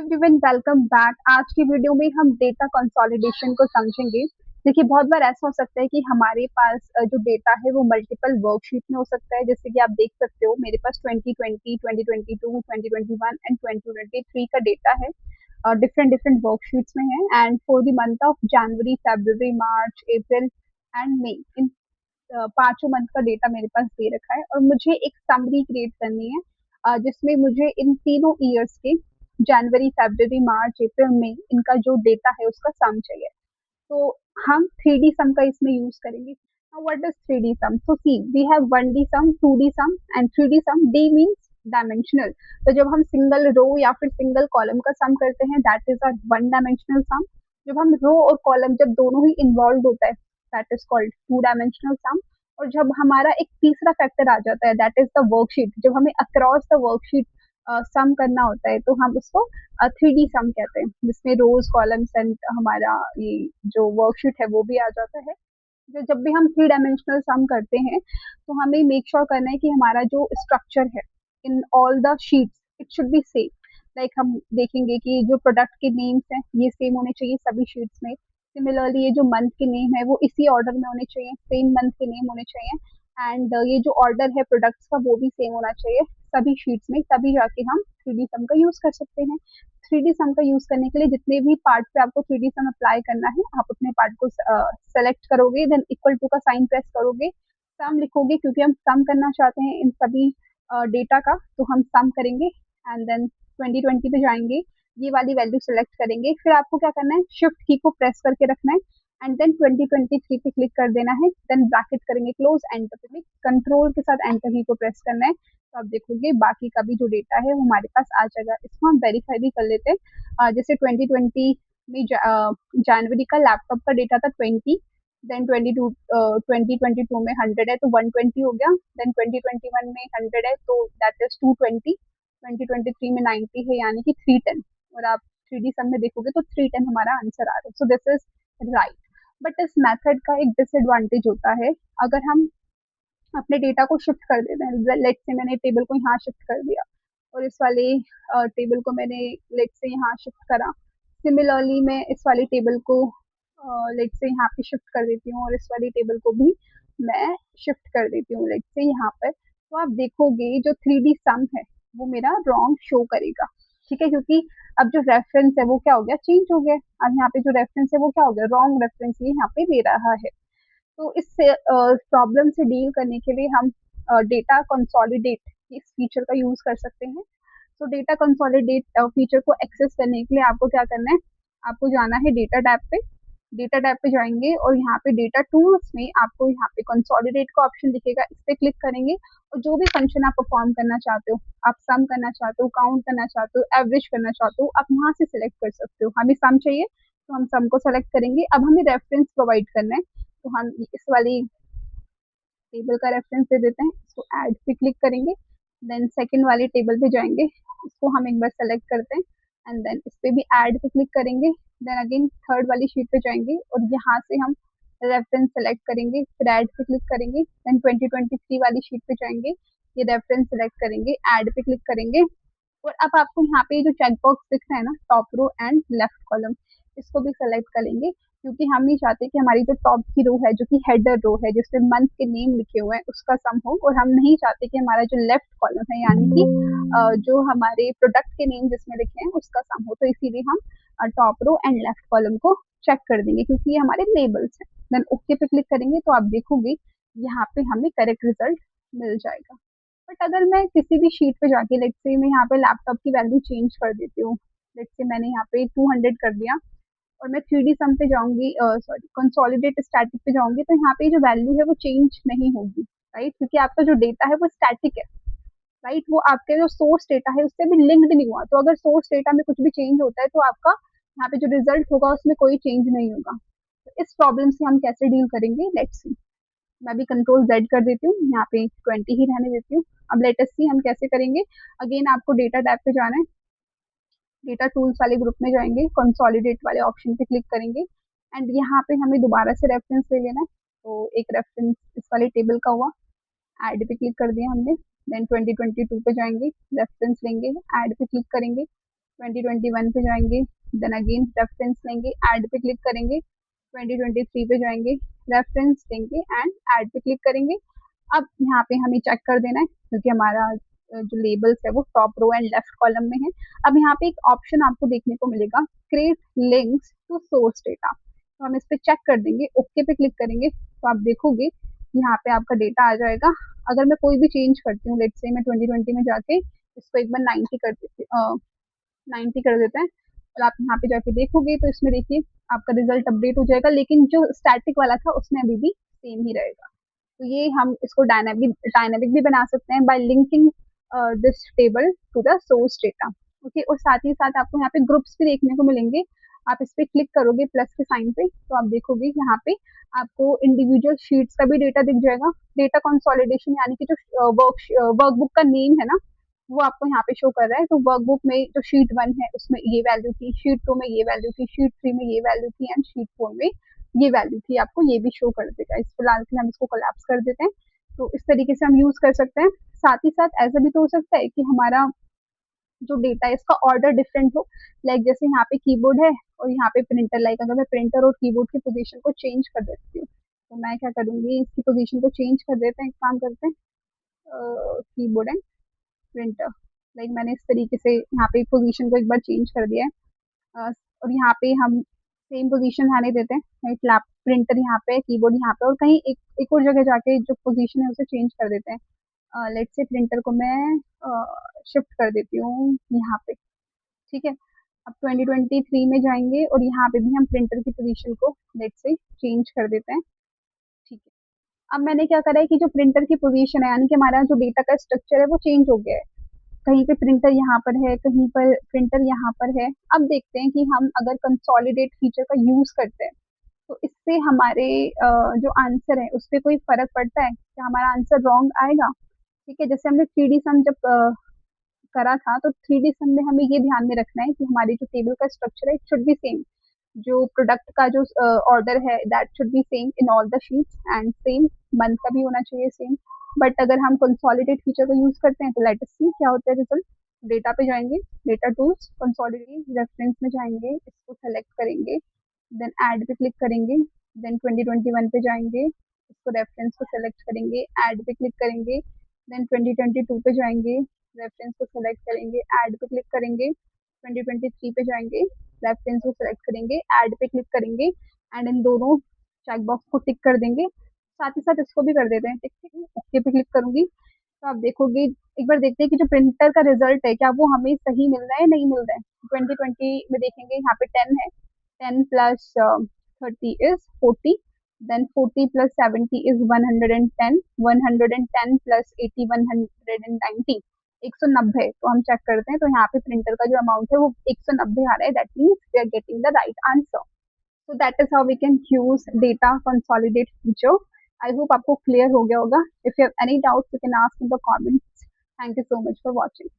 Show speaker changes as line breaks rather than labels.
Everyone welcome back. आज की video में हम डेटा कंसोलिडेशन को समझेंगे। देखिए, बहुत बार ऐसा हो सकता है कि हमारे पास जो डेटा है वो मल्टीपल वर्कशीट में हो सकता है। जैसे कि आप देख सकते हो मेरे पास 2020, 2022, 2021 एंड 2023 का डेटा है। डिफरेंट डिफरेंट वर्कशीट्स में है and for the month of January, February, March, April and May, इन पांचों मंथ का डेटा मेरे पास दे रखा है और मुझे एक समरी क्रिएट करनी है जिसमें मुझे इन तीनों ईयर्स के जनवरी, फरवरी, मार्च, अप्रैल, मई इनका जो डेटा है उसका सम चाहिए। तो हम 3D सम का इसमें यूज करेंगे। Now what is 3D sum? So see, we have 1D sum, 2D sum and 3D sum. D means dimensional. तो जब हम सिंगल रो या फिर सिंगल कॉलम का सम करते हैं that is a one dimensional sum. जब हम रो और कॉलम जब दोनों ही इन्वॉल्व होता है that is called two dimensional sum. और जब हमारा एक तीसरा फैक्टर आ जाता है दैट इज द वर्कशीट, जब हमें अक्रॉस द वर्कशीट सम करना होता है तो हम उसको 3D सम कहते हैं, जिसमें रोज कॉलम्स एंड हमारा ये जो वर्कशीट है वो भी आ जाता है। जो जब भी हम थ्री डायमेंशनल सम करते हैं तो हमें मेक श्योर करना है कि हमारा जो स्ट्रक्चर है in all the sheets it should be same. Like हम देखेंगे कि जो प्रोडक्ट के नेम्स हैं ये सेम होने चाहिए सभी शीट्स में। सिमिलरली ये जो मंथ के नेम है वो इसी ऑर्डर में होने चाहिए, सेम मंथ के नेम होने चाहिए। एंड ये जो ऑर्डर है प्रोडक्ट्स का वो भी सेम होना चाहिए सभी शीट्स में, तभी जाके हम 3D सम का यूज कर सकते हैं। 3D सम का यूज करने के लिए जितने भी पार्ट पे आपको 3D सम अप्लाई करना है आप अपने पार्ट को सेलेक्ट करोगे, देन इक्वल टू का साइन प्रेस करोगे, सम लिखोगे क्योंकि हम सम करना चाहते हैं इन सभी डेटा का, तो हम सम करेंगे एंड देन 2020 पे जाएंगे, ये वाली वैल्यू सेलेक्ट करेंगे। फिर आपको क्या करना है, शिफ्ट की को प्रेस करके रखना है एंड देन 2023 पे क्लिक कर देना है, देन ब्रैकेट करेंगे क्लोज, एंटर पे क्लिक, कंट्रोल के साथ एंटर की को प्रेस करना है। तो आप देखोगे बाकी का भी जो डेटा है वो हमारे पास आ जाएगा। इसको हम वेरीफाई भी कर लेते हैं। जैसे 2020 में जनवरी का लैपटॉप का डेटा था 20, देन 2022 में 100 है तो 120 हो गया, देन 2021 में 100 है तो दैट इज 220, 2023 में 90 है यानी कि 310। और आप 3D सम में देखोगे तो 310 हमारा आंसर आ रहा है। So this is right. But इस मेथड का एक डिसएडवांटेज होता है, अगर हम अपने डेटा को शिफ्ट कर देते हैं, लेट से मैंने टेबल को यहाँ शिफ्ट कर दिया और इस वाले टेबल को मैंने लेट से यहाँ शिफ्ट करा। सिमिलरली मैं इस वाली टेबल को लेट से यहाँ पे शिफ्ट कर देती हूँ और इस वाली टेबल को भी मैं शिफ्ट कर देती हूँ लेट से यहाँ पर। तो आप देखोगे जो 3D सम है वो मेरा रॉन्ग शो करेगा, ठीक है, क्योंकि अब जो रेफरेंस है वो क्या हो गया, चेंज हो गया। अब यहाँ पे जो रेफरेंस है वो क्या हो गया, रॉन्ग रेफरेंस ये यहाँ पे दे रहा है। तो इस प्रॉब्लम से डील करने के लिए हम डेटा कंसोलिडेट इस फीचर का यूज कर सकते हैं। तो डेटा कंसोलिडेट फीचर को एक्सेस करने के लिए आपको क्या करना है, आपको जाना है डेटा टैब पे। डेटा टैब पे जाएंगे और यहाँ पे डेटा टूल्स में आपको यहाँ पे कंसोलिडेट का ऑप्शन दिखेगा, इस पे क्लिक करेंगे और जो भी फंक्शन आप परफॉर्म करना चाहते हो, आप सम करना चाहते हो, काउंट करना चाहते हो, एवरेज करना चाहते हो, आप वहां से सिलेक्ट कर सकते हो। हमें सम चाहिए तो हम सम को सेलेक्ट करेंगे। अब हमें रेफरेंस प्रोवाइड करना है तो हम इस वाली टेबल का रेफरेंस दे देते हैं, इसको ऐड पे क्लिक करेंगे, देन सेकंड वाली टेबल पे जाएंगे, इसको हम एक बार सेलेक्ट करते हैं एंड देन इस पे भी ऐड पे क्लिक करेंगे, देन अगेन थर्ड वाली शीट पे जाएंगे और यहाँ से हम रेफरेंस सेलेक्ट करेंगे, फिर ऐड पे क्लिक करेंगे, देन 2023 वाली शीट पे जाएंगे, ये रेफरेंस सेलेक्ट करेंगे, ऐड पे क्लिक करेंगे और अब आपको यहाँ पे जो चेक बॉक्स दिख रहा है ना, top row and left column, इसको भी सेलेक्ट करेंगे क्योंकि हम नहीं चाहते कि हमारी जो टॉप की रो है जो कि हेडर रो है जिसमें मंथ के नेम लिखे हुए हैं उसका सम हो, और हम नहीं चाहते कि हमारा जो लेफ्ट कॉलम है यानी कि जो हमारे प्रोडक्ट के नेम जिसमें लिखे हैं उसका सम हो। तो इसीलिए हम top row and left column को चेक कर देंगे क्योंकि ये हमारे लेबल्स हैं। देन ओके पे क्लिक करेंगे तो आप देखोगे यहाँ पे हमें करेक्ट रिजल्ट मिल जाएगा। बट अगर मैं किसी भी शीट पे जाके लेट से मैं यहाँ पे लैपटॉप की वैल्यू चेंज कर देती हूँ, लेट से मैंने यहाँ पे 200 कर दिया और मैं 3D सम पे जाऊंगी, सॉरी कंसोलिडेट स्टैटिक पे जाऊंगी, तो यहाँ पे जो वैल्यू है वो चेंज नहीं होगी, राइट, क्योंकि आपका जो डेटा है वो स्टैटिक है, राइट, वो आपके जो सोर्स डेटा है उससे भी लिंक्ड नहीं हुआ। तो अगर सोर्स डेटा में कुछ भी चेंज होता है तो आपका यहाँ पे जो रिजल्ट होगा उसमें कोई चेंज नहीं होगा। तो इस प्रॉब्लम से हम कैसे डील करेंगे, लेट्स सी। मैं भी कंट्रोल जेड कर देती हूँ, यहाँ पे 20 ही रहने देती हूँ। अब लेटेस्ट सी हम कैसे करेंगे, अगेन आपको डेटा टैब पे जाना है, डेटा टूल्स वाले ग्रुप में जाएंगे, कंसोलिडेट वाले ऑप्शन पे क्लिक करेंगे एंड यहाँ पे हमें दोबारा से रेफरेंस ले लेना है। तो एक रेफरेंस इस वाले टेबल का हुआ, ऐड पे क्लिक कर दिया हमने, देन 2022 पे जाएंगे, रेफरेंस लेंगे, ऐड पे क्लिक करेंगे, 2021 पे जाएंगे, देन अगेन रेफरेंस लेंगे, ऐड पे क्लिक करेंगे, 2023 पे जाएंगे, रेफरेंस लेंगे एंड ऐड पे क्लिक करेंगे। अब यहाँ पे हमें चेक कर देना है क्योंकि हमारा जो लेबल्स है वो top row and left column में है। अब यहाँ पे एक ऑप्शन आपको देखने को मिलेगा, create links to source data, तो हम इस पे चेक कर देंगे, ओके पे क्लिक करेंगे तो आप देखोगे यहाँ पे आपका डेटा आ जाएगा। अगर मैं कोई भी चेंज करती हूँ, लेट्स से मैं 2020 में जाके इसको एक बार 90 कर देती 90 कर देते हैं और आप यहाँ पे जाके देखोगे तो इसमें देखिए आपका रिजल्ट अपडेट हो जाएगा, लेकिन जो स्टैटिक वाला था उसमें अभी भी सेम ही रहेगा। तो ये हम इसको डायनामिक भी बना सकते हैं by linking this table to the source data. Okay, और साथ ही साथ आपको यहाँ पे ग्रुप्स भी देखने को मिलेंगे। आप इस पे क्लिक करोगे प्लस के साइन पे तो आप देखोगे यहाँ पे आपको इंडिविजुअल शीट्स का भी डेटा दिख जाएगा। डेटा कंसोलिडेशन यानी कि जो वर्कबुक का नेम है ना, वो आपको यहाँ पे शो कर रहा है। तो वर्कबुक में जो शीट 1 है उसमें ये वैल्यू थी, शीट 2 में ये वैल्यू थी, शीट 3 में ये वैल्यू थी एंड शीट 4 में ये वैल्यू थी, आपको ये भी शो कर देगा। इस फिलहाल के लिए हम इसको कोलैप्स कर देते हैं। तो इस तरीके से हम यूज कर सकते हैं। साथ ही साथ ऐसा भी तो हो सकता है कि हमारा जो डेटा है इसका ऑर्डर डिफरेंट हो, लाइक जैसे यहाँ पे कीबोर्ड है और यहाँ पे प्रिंटर, लाइक अगर मैं प्रिंटर और कीबोर्ड की पोजीशन को चेंज कर देती हूँ तो मैं क्या करूंगी, इसकी पोजीशन को चेंज कर देते हैं। एक काम करते हैं, कीबोर्ड एंड प्रिंटर, लाइक मैंने इस तरीके से यहाँ पे पोजीशन को एक बार चेंज कर दिया है। और यहाँ पे हम सेम पोजीशन रहने देते हैं, लैप प्रिंटर यहाँ पे, कीबोर्ड यहाँ पे, और कहीं एक और जगह जाके जो पोजीशन है उसे चेंज कर देते हैं। लेट्स से प्रिंटर को मैं शिफ्ट कर देती हूँ यहाँ पे, ठीक है। अब 2023 में जाएंगे और यहाँ पे भी हम प्रिंटर की पोजीशन को लेट्स से चेंज कर देते हैं, ठीक है। अब मैंने क्या करा है कि जो प्रिंटर की पोजीशन है यानी कि हमारा जो डेटा का स्ट्रक्चर है वो चेंज हो गया है। कहीं पे प्रिंटर यहाँ पर है, कहीं पर प्रिंटर यहाँ पर है। अब देखते हैं कि हम अगर कंसोलिडेट फीचर का यूज करते हैं तो इससे हमारे जो आंसर है उस पर कोई फर्क पड़ता है क्या, हमारा आंसर रॉन्ग आएगा। ठीक है, जैसे हमने 3D सम जब करा था तो 3D सम में हमें ये ध्यान में रखना है कि हमारी जो टेबल का स्ट्रक्चर है इट शुड बी सेम, जो प्रोडक्ट का जो ऑर्डर है that should be same in all the sheets and same month का भी होना चाहिए सेम। बट अगर हम कंसोलिडेट फीचर को यूज करते हैं तो लेट अस सी क्या होता है रिजल्ट। डेटा पे जाएंगे, डेटा टूल्स, कंसोलिडेट रेफरेंस में जाएंगे, इसको सेलेक्ट करेंगे, देन ऐड पे क्लिक करेंगे, देन 2021 पे जाएंगे, इसको रेफरेंस को सेलेक्ट करेंगे, ऐड पे क्लिक करेंगे, देन 2022 पे जाएंगे, रेफरेंस को सेलेक्ट करेंगे, ऐड पे क्लिक करेंगे, 2023 पे जाएंगे, रेफरेंस को सेलेक्ट करेंगे, ऐड पे क्लिक करेंगे एंड इन दोनों चेक बॉक्स को टिक कर देंगे। साथ ही साथ इसको भी कर देते हैं टिक, ओके पे क्लिक करूंगी तो आप देखोगे, एक बार देखते हैं कि जो प्रिंटर का रिजल्ट है क्या वो हमें सही मिल रहा है नहीं मिल रहा है। 2020 में देखेंगे यहाँ पे 10 है, 10 plus 30 is 40, then 40 plus 70 is 110, 110 plus 80 190, 190। तो हम चेक करते हैं तो यहाँ पे प्रिंटर का जो अमाउंट है वो 190 आ रहा है, that means we are getting the right answer. So that is how we can use data consolidate feature. I hope आपको clear हो गया होगा. If you have any doubts, you can ask in the comments. Thank you so much for watching.